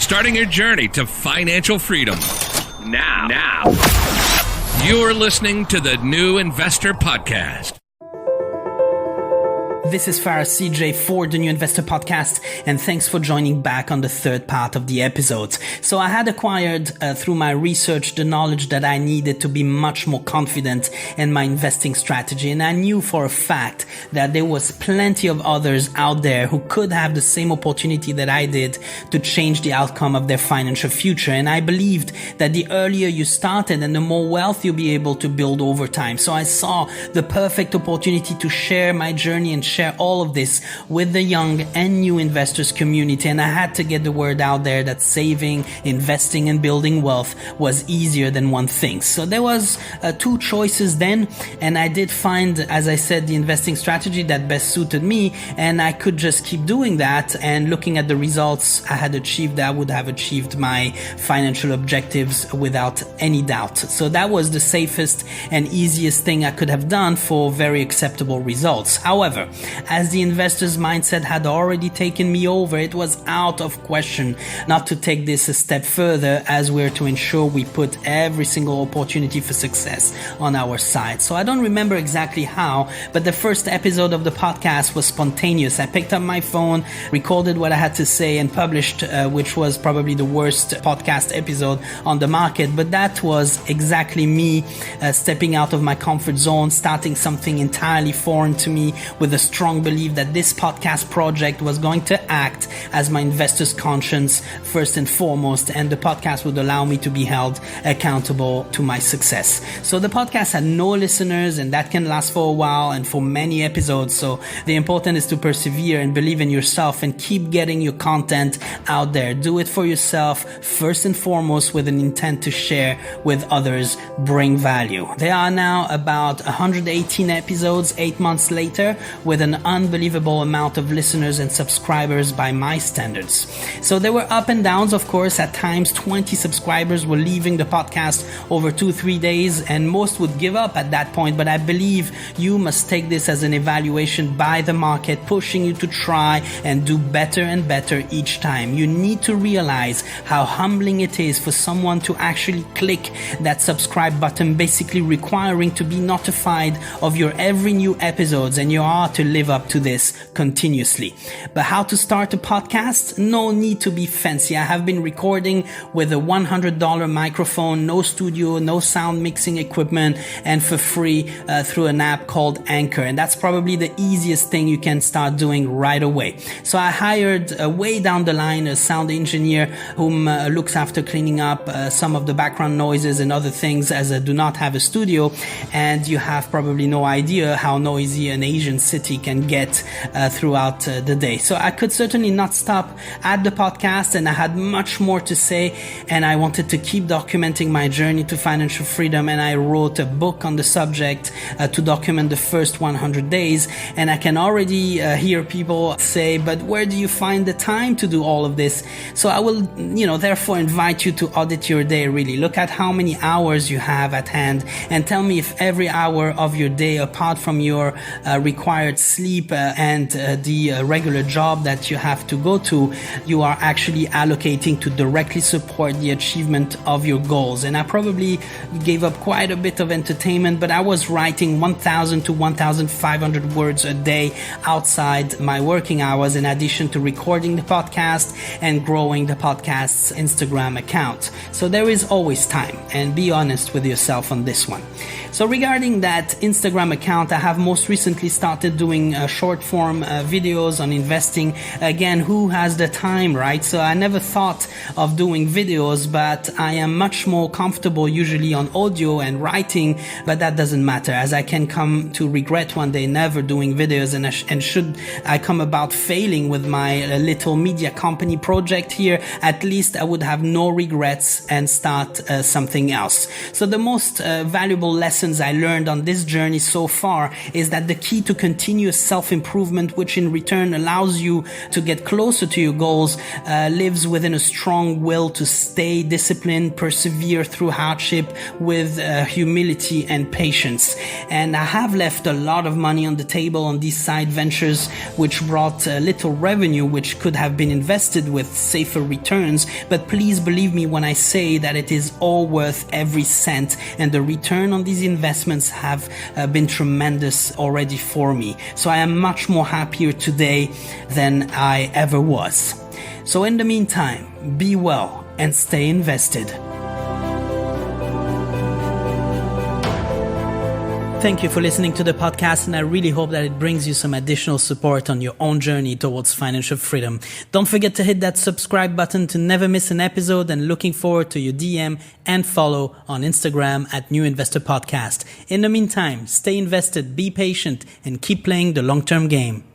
starting your journey to financial freedom. Now, you're listening to the New Investor Podcast. This is Faris CJ for the New Investor Podcast, and thanks for joining back on the third part of the episodes. So I had acquired through my research the knowledge that I needed to be much more confident in my investing strategy, and I knew for a fact that there was plenty of others out there who could have the same opportunity that I did to change the outcome of their financial future. And I believed that the earlier you started and the more wealth you'll be able to build over time. So I saw the perfect opportunity to share my journey and share all of this with the young and new investors community. And I had to get the word out there that saving, investing, and building wealth was easier than one thinks. So there was two choices then, and I did find, as I said, the investing strategy that best suited me, and I could just keep doing that. And looking at the results I had achieved, I would have achieved my financial objectives without any doubt. So that was the safest and easiest thing I could have done for very acceptable results. However, as the investor's mindset had already taken me over, it was out of question not to take this a step further, as we're to ensure we put every single opportunity for success on our side. So I don't remember exactly how, but the first episode of the podcast was spontaneous. I picked up my phone, recorded what I had to say, and published, which was probably the worst podcast episode on the market. But that was exactly me stepping out of my comfort zone, starting something entirely foreign to me, with a strong belief that this podcast project was going to act as my investor's conscience first and foremost, and the podcast would allow me to be held accountable to my success. So the podcast had no listeners, and that can last for a while and for many episodes. So the important is to persevere and believe in yourself and keep getting your content out there. Do it for yourself first and foremost, with an intent to share with others, bring value. There are now about 118 episodes 8 months later, with an unbelievable amount of listeners and subscribers by my standards. So there were up and downs, of course. At times 20 subscribers were leaving the podcast over 2-3 days, and most would give up at that point. But I believe you must take this as an evaluation by the market, pushing you to try and do better and better each time. You need to realize how humbling it is for someone to actually click that subscribe button, basically requiring to be notified of your every new episodes, and you are to live up to this continuously. But how to start a podcast? No need to be fancy. I have been recording with a $100 microphone, no studio, no sound mixing equipment, and for free through an app called Anchor. And that's probably the easiest thing you can start doing right away. So I hired way down the line a sound engineer whom looks after cleaning up some of the background noises and other things, as I do not have a studio. And you have probably no idea how noisy an Asian city can get throughout the day. So I could certainly not stop at the podcast, and I had much more to say, and I wanted to keep documenting my journey to financial freedom. And I wrote a book on the subject to document the first 100 days. And I can already hear people say, but where do you find the time to do all of this? So I will, therefore invite you to audit your day. Really look at how many hours you have at hand, and tell me if every hour of your day, apart from your required sleep and the regular job that you have to go to, you are actually allocating to directly support the achievement of your goals. And I probably gave up quite a bit of entertainment, but I was writing 1,000 to 1,500 words a day outside my working hours, in addition to recording the podcast and growing the podcast's Instagram account. So there is always time, and be honest with yourself on this one. So regarding that Instagram account, I have most recently started doing short form videos on investing. Again, who has the time, right? So I never thought of doing videos, but I am much more comfortable usually on audio and writing, but that doesn't matter, as I can come to regret one day never doing videos. And should I come about failing with my little media company project here, at least I would have no regrets and start something else. So the most valuable lessons I learned on this journey so far is that the key to continue continuous self-improvement, which in return allows you to get closer to your goals, lives within a strong will to stay disciplined, persevere through hardship with humility and patience. And I have left a lot of money on the table on these side ventures, which brought little revenue, which could have been invested with safer returns. But please believe me when I say that it is all worth every cent, and the return on these investments have been tremendous already for me. So I am much more happier today than I ever was. So in the meantime, be well and stay invested. Thank you for listening to the podcast, and I really hope that it brings you some additional support on your own journey towards financial freedom. Don't forget to hit that subscribe button to never miss an episode, and looking forward to your DM and follow on Instagram at New Investor Podcast. In the meantime, stay invested, be patient, and keep playing the long-term game.